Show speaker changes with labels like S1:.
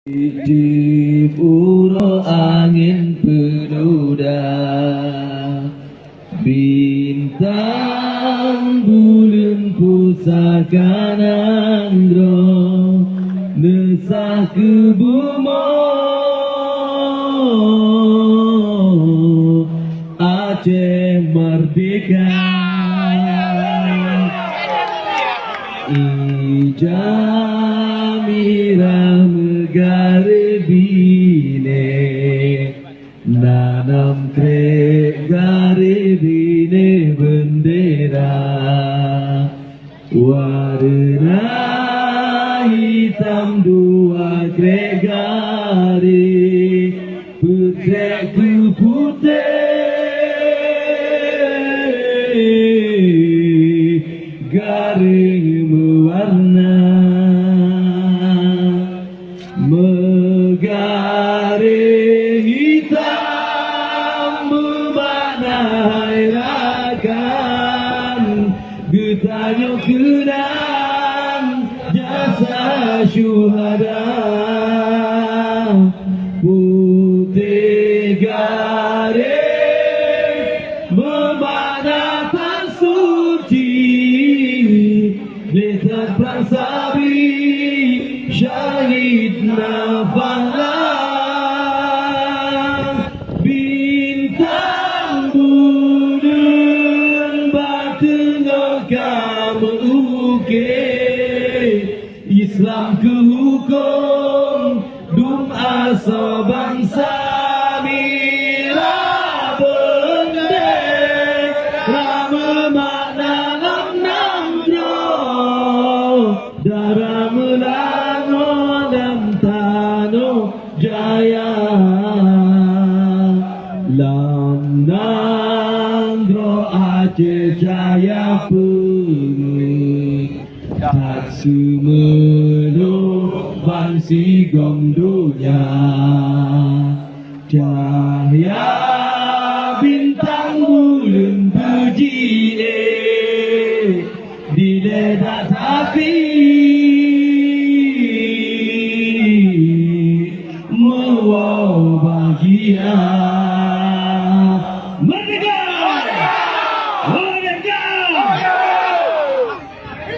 S1: Di pura angin penuda, bintang bulan pusaka nandro, nesah ke bumi Aceh merdeka. Ijamira megare bine, nanam krek gare bine bendera, warna hitam dua krek gare, putrek ku putih, garing mewarna. Megare hitam memanai rakan, getanyo kenang jasa syuhada. Putih garing memanakan suci, lihat prasabi syahid nafahlah. Bintang bulan batengah kamu ukir, Islam ke hukum dum asa bangsa. Mila bendera memakna nandro, darah melano dan tano jaya. Lam nandro Aceh jaya pengit, tak semeno bangsi gomdonya. Cahaya bintang bulan berjile di ledak tapi bahagia.